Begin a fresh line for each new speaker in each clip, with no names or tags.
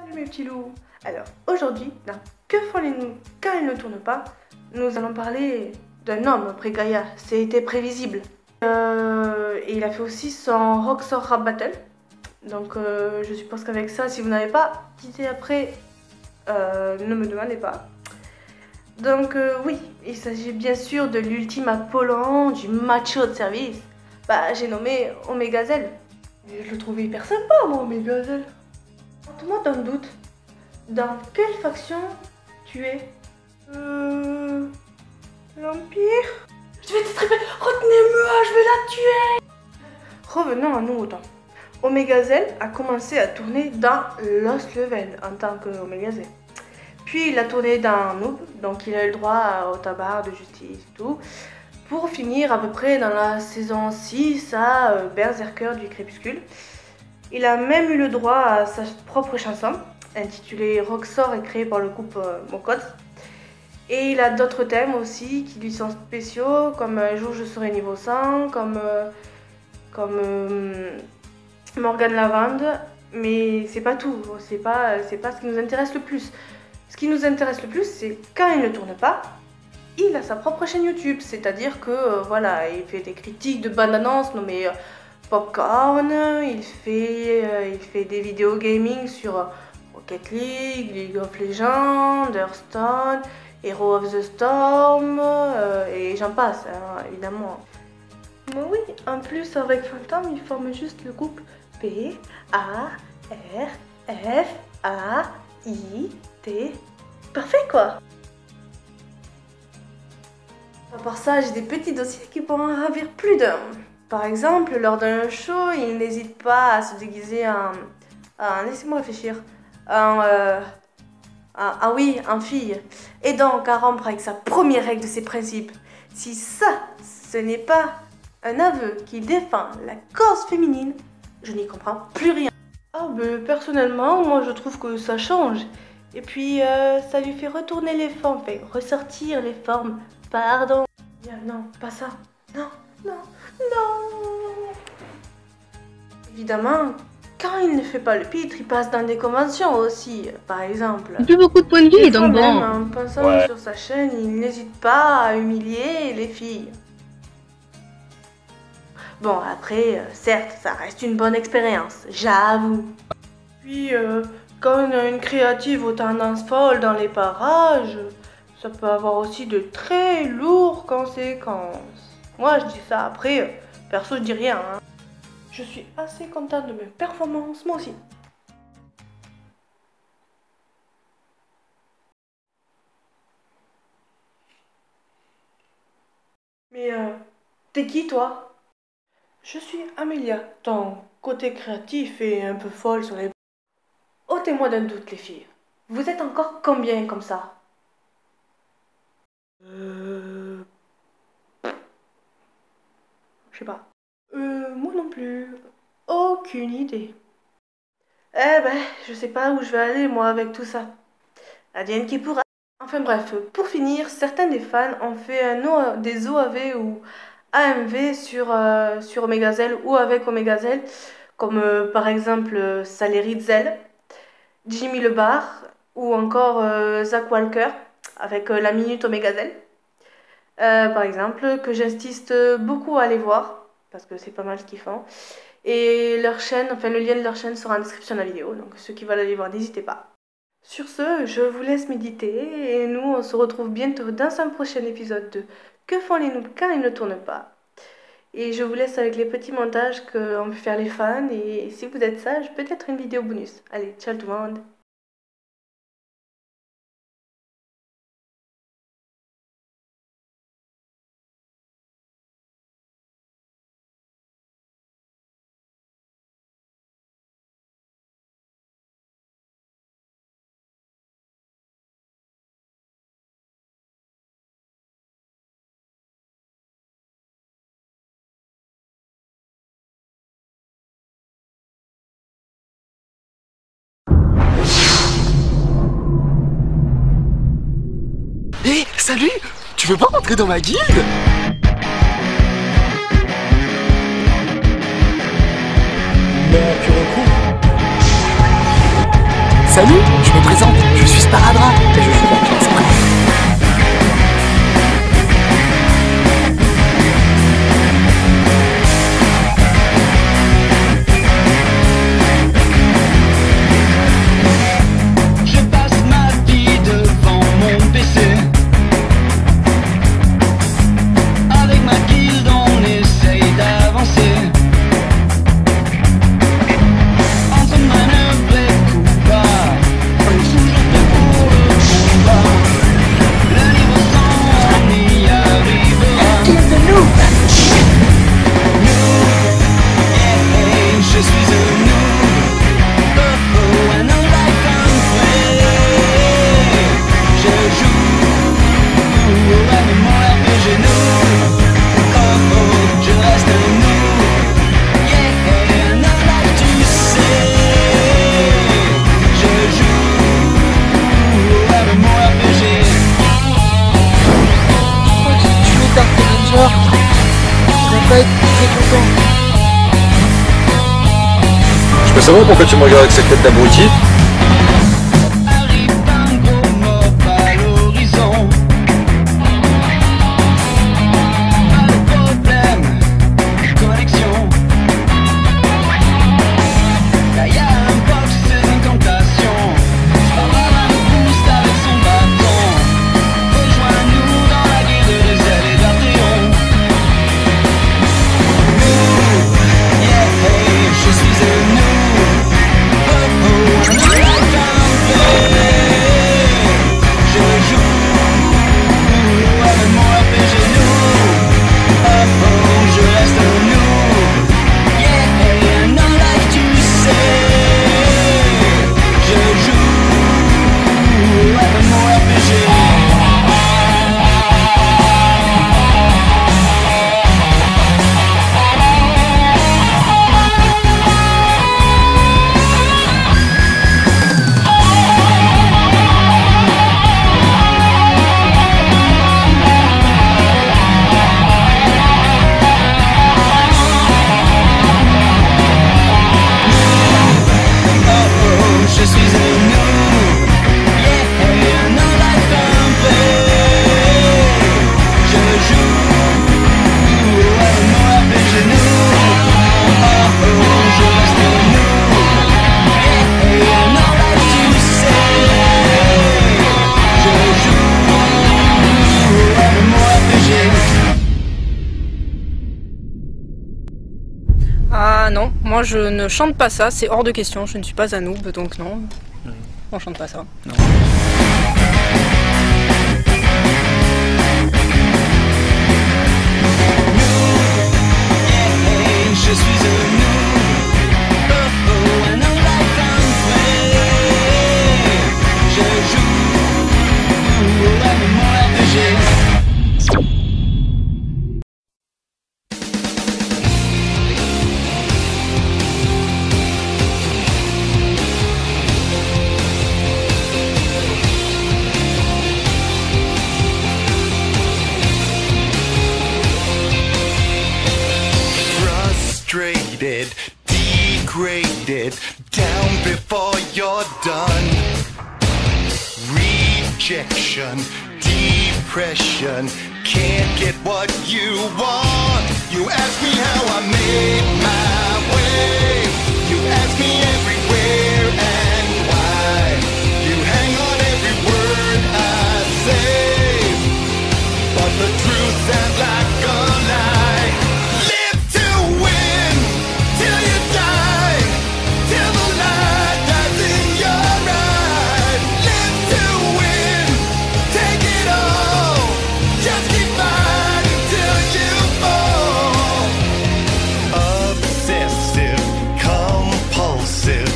Salut mes petits loups. Alors aujourd'hui, dans Que font les loups quand ils ne tournent pas, nous allons parler d'un homme après Gaïa. C'était prévisible. Et il a fait aussi son Rockstar Rap Battle. Donc je suppose qu'avec ça, si vous n'avez pas quitté après, ne me demandez pas. Donc oui, il s'agit bien sûr de l'ultime Apollon, du macho de service. Bah j'ai nommé Omegazel. Et je le trouvais hyper sympa moi, Omegazel. Porte-moi d'un doute. Dans quelle faction tu es? L'Empire? Je vais t'attraper. Retenez-moi, je vais la tuer. Revenons à nous autant. Omegazel a commencé à tourner dans Lost Level en tant que Omegazel. Puis il a tourné dans Noob, donc il a eu le droit au tabac de justice et tout. Pour finir à peu près dans la saison 6 à Berserker du Crépuscule. Il a même eu le droit à sa propre chanson, intitulée Rockstar et créée par le groupe Mokot. Et il a d'autres thèmes aussi qui lui sont spéciaux, comme Un jour je serai niveau 100, comme Morgane Lavande. Mais c'est pas tout, c'est pas ce qui nous intéresse le plus. Ce qui nous intéresse le plus, c'est quand il ne tourne pas, il a sa propre chaîne YouTube. C'est-à-dire que voilà, il fait des critiques de bandes annonces nommées Popcorn, il fait des vidéos gaming sur Rocket League, League of Legends, Hearthstone, Hero of the Storm, et j'en passe, hein, évidemment. Mais oui, en plus avec Phantom, il forme juste le groupe P-A-R-F-A-I-T. Parfait quoi! À part ça, j'ai des petits dossiers qui pourront en ravir plus d'un. Par exemple, lors d'un show, il n'hésite pas à se déguiser en laissez-moi réfléchir. En fille. Et donc à rompre avec sa première règle de ses principes. Si ça, ce n'est pas un aveu qui défend la cause féminine, je n'y comprends plus rien. Ah ben personnellement, moi je trouve que ça change. Et puis ça lui fait retourner les formes, fait ressortir les formes. Pardon. Non, pas ça. Non, non, non. Évidemment, quand il ne fait pas le pitre, il passe dans des conventions aussi. Par exemple.
Plus beaucoup de points de vie, donc bon.
En passant sur sa chaîne, il n'hésite pas à humilier les filles. Bon, après, certes, ça reste une bonne expérience, j'avoue. Puis, quand on a une créative aux tendances folles dans les parages, ça peut avoir aussi de très lourdes conséquences. Moi, je dis ça après, perso, je dis rien. Hein. Je suis assez contente de mes performances, moi aussi. Mais, t'es qui, toi? Je suis Amélia. Ton côté créatif et un peu folle sur les... Ôtez-moi d'un doute, les filles. Vous êtes encore combien comme ça? Je sais pas. Moi non plus. Aucune idée. Eh ben, je sais pas où je vais aller, moi, avec tout ça. Advienne qui pourra. Enfin bref, pour finir, certains des fans ont fait des OAV ou AMV sur Omegazel ou avec Omegazel, comme par exemple Saleritzel, Jimmy Le Bar ou encore Zach Walker avec la Minute Omegazel. Par exemple, que j'insiste beaucoup à aller voir, parce que c'est pas mal ce qu'ils font. Et leur chaîne, enfin le lien de leur chaîne sera en description de la vidéo, donc ceux qui veulent aller voir, n'hésitez pas. Sur ce, je vous laisse méditer, et nous on se retrouve bientôt dans un prochain épisode de Que font les noobs quand ils ne tournent pas. Et je vous laisse avec les petits montages qu'ont pu faire les fans, et si vous êtes sage, peut-être une vidéo bonus. Allez, ciao tout le monde!
Hé, salut! Tu veux pas rentrer dans ma guilde? Non, tu recours. Salut, je me présente, je suis Sparadrap et je joue la classe près.
Je peux savoir pourquoi tu me regardes avec cette tête d'abruti?
Ah non, moi je ne chante pas ça, c'est hors de question, je ne suis pas un noob, donc non, on chante pas ça. Non.
Je suis un noob, un life unplay. Je joue à mon RPG.
Frustrated, degraded, down before you're done. Rejection, depression, can't get what you want. You ask me how I made my way. You ask me everywhere and why. You hang on every word I say, but the truth sounds like a lie. Live to win till you die, till the light dies in your eyes. Live to win, take it all, just keep fighting till you fall. Obsessive, compulsive,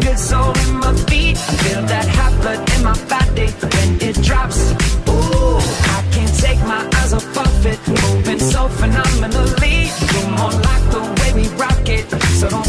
good soul in my feet. I feel that hot blood in my body when it drops. Ooh, I can't take my eyes off of it, moving so phenomenally. You're more like the way we rock it, so don't